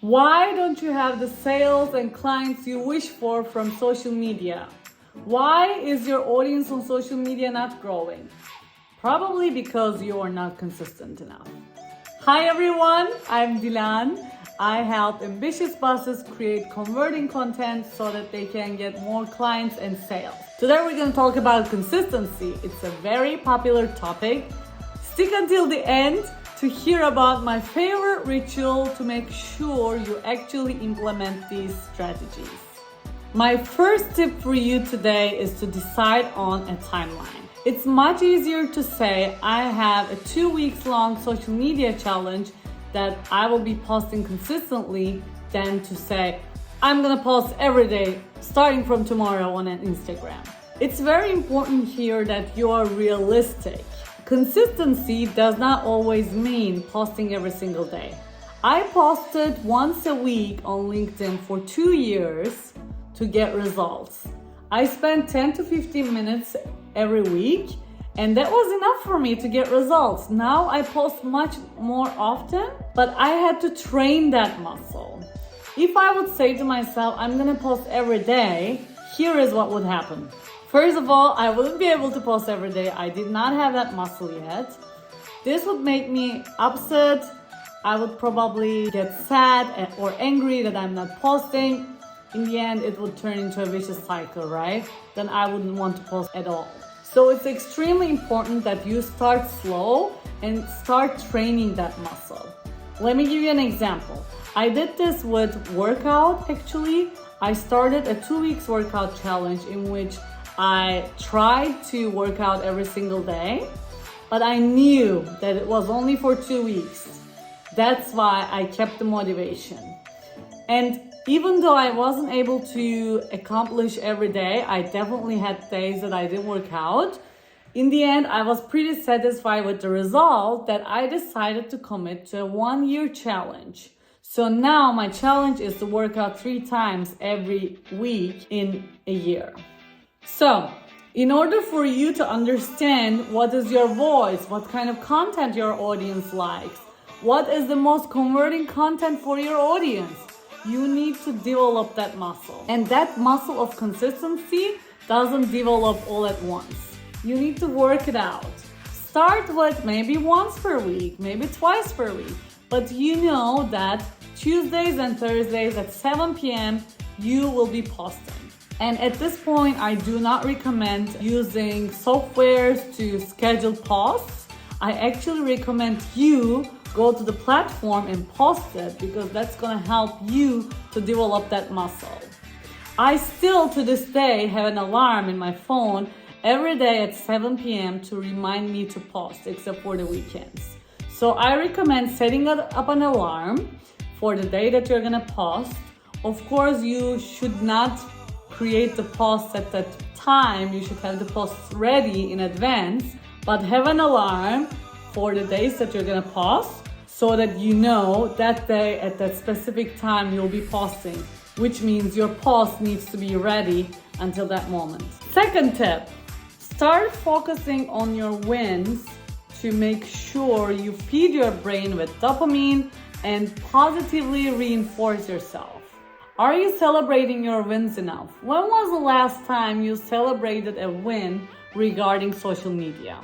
Why don't you have the sales and clients you wish for from social media? Why is your audience on social media not growing? Probably because you are not consistent enough. Hi everyone, I'm Dilan. I help ambitious bosses create converting content so that they can get more clients and sales. Today we're going to talk about consistency. It's a very popular topic. Stick until the end to hear about my favorite ritual to make sure you actually implement these strategies. My first tip for you today is to decide on a timeline. It's much easier to say I have a 2 weeks long social media challenge that I will be posting consistently than to say I'm gonna post every day starting from tomorrow on an Instagram. It's very important here that you are realistic. Consistency does not always mean posting every single day. I posted once a week on LinkedIn for 2 years to get results. I spent 10 to 15 minutes every week, and that was enough for me to get results. Now I post much more often, but I had to train that muscle. If I would say to myself, I'm gonna post every day, here is what would happen. First of all, I wouldn't be able to post every day. I did not have that muscle yet. This would make me upset. I would probably get sad or angry that I'm not posting. In the end, it would turn into a vicious cycle, right? Then I wouldn't want to post at all. So it's extremely important that you start slow and start training that muscle. Let me give you an example. I did this with workout actually. I started a 2 weeks workout challenge in which I tried to work out every single day, but I knew that it was only for 2 weeks. That's why I kept the motivation. And even though I wasn't able to accomplish every day, I definitely had days that I didn't work out. In the end, I was pretty satisfied with the result that I decided to commit to a 1-year challenge. So now my challenge is to work out 3 times every week in a year. So, in order for you to understand what is your voice, what kind of content your audience likes, what is the most converting content for your audience, you need to develop that muscle. And that muscle of consistency doesn't develop all at once. You need to work it out. Start with maybe once per week, maybe twice per week. But you know that Tuesdays and Thursdays at 7 p.m. you will be posting. And at this point, I do not recommend using softwares to schedule posts. I actually recommend you go to the platform and post it because that's gonna help you to develop that muscle. I still to this day have an alarm in my phone every day at 7 p.m. to remind me to post, except for the weekends. So I recommend setting up an alarm for the day that you're gonna post. Of course, you should not create the post at that time. You should have the posts ready in advance, but have an alarm for the days that you're gonna post so that you know that day at that specific time you'll be posting, which means your post needs to be ready until that moment. Second tip, start focusing on your wins to make sure you feed your brain with dopamine and positively reinforce yourself. Are you celebrating your wins enough? When was the last time you celebrated a win regarding social media?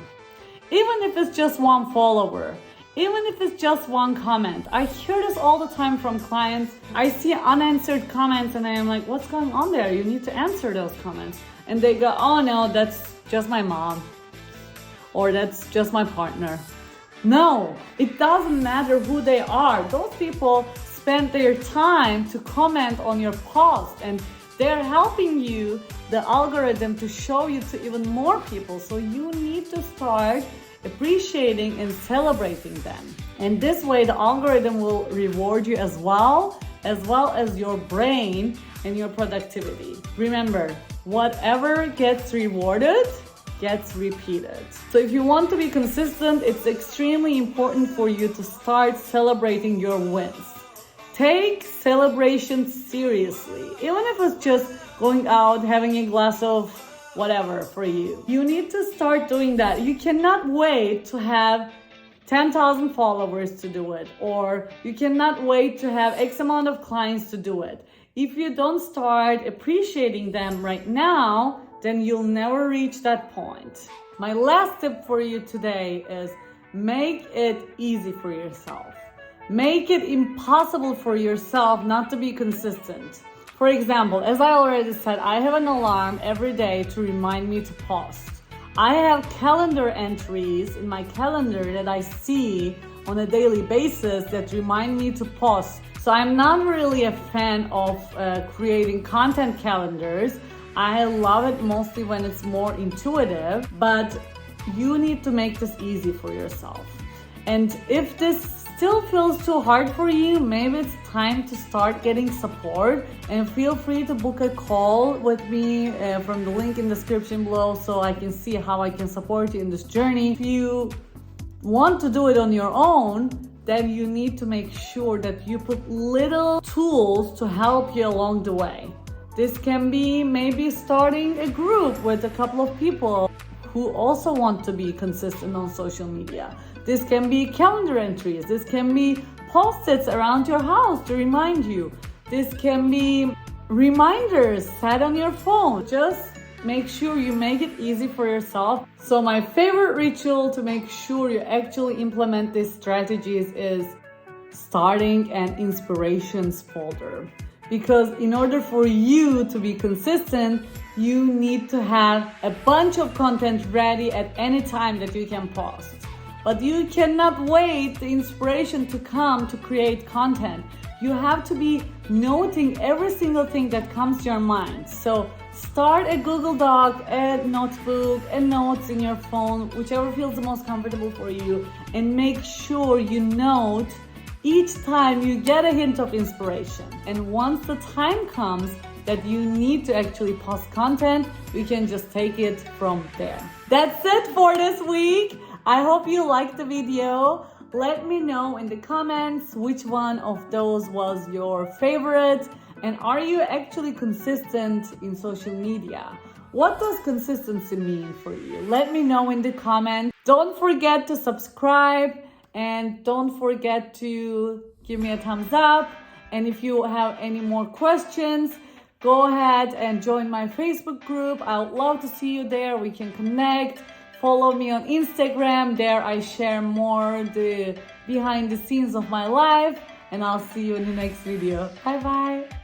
Even if it's just one follower, even if it's just one comment. I hear this all the time from clients. I see unanswered comments and I am like, what's going on there? You need to answer those comments. And they go, oh no, that's just my mom. Or that's just my partner. No, it doesn't matter who they are. Those people spend their time to comment on your post and they're helping you, the algorithm, to show you to even more people. So you need to start appreciating and celebrating them. And this way the algorithm will reward you as well as your brain and your productivity. Remember, whatever gets rewarded gets repeated. So if you want to be consistent, it's extremely important for you to start celebrating your wins. Take celebrations seriously, even if it's just going out, having a glass of whatever for you. You need to start doing that. You cannot wait to have 10,000 followers to do it, or you cannot wait to have X amount of clients to do it. If you don't start appreciating them right now, then you'll never reach that point. My last tip for you today is make it easy for yourself. Make it impossible for yourself not to be consistent. For example, as I already said, I have an alarm every day to remind me to post. I have calendar entries in my calendar that I see on a daily basis that remind me to post. So I'm not really a fan of creating content calendars. I love it mostly when it's more intuitive, but you need to make this easy for yourself. And if this still feels too hard for you, maybe it's time to start getting support, and feel free to book a call with me from the link in the description below so I can see how I can support you in this journey. If you want to do it on your own, then you need to make sure that you put little tools to help you along the way. This can be maybe starting a group with a couple of people who also want to be consistent on social media. This can be calendar entries. This can be post-its around your house to remind you. This can be reminders set on your phone. Just make sure you make it easy for yourself. So my favorite ritual to make sure you actually implement these strategies is starting an inspirations folder. Because in order for you to be consistent, you need to have a bunch of content ready at any time that you can post. But you cannot wait the inspiration to come to create content. You have to be noting every single thing that comes to your mind. So start a Google Doc, a notebook, a notes in your phone, whichever feels the most comfortable for you, and make sure you note each time you get a hint of inspiration. And once the time comes that you need to actually post content, you can just take it from there. That's it for this week. I hope you liked the video. Let me know in the comments which one of those was your favorite, and are you actually consistent in social media? What does consistency mean for you? Let me know in the comments. Don't forget to subscribe, and don't forget to give me a thumbs up. And if you have any more questions, go ahead and join my Facebook group. I would love to see you there. We can connect. Follow me on Instagram. There I share more the behind the scenes of my life. And I'll see you in the next video. Bye bye.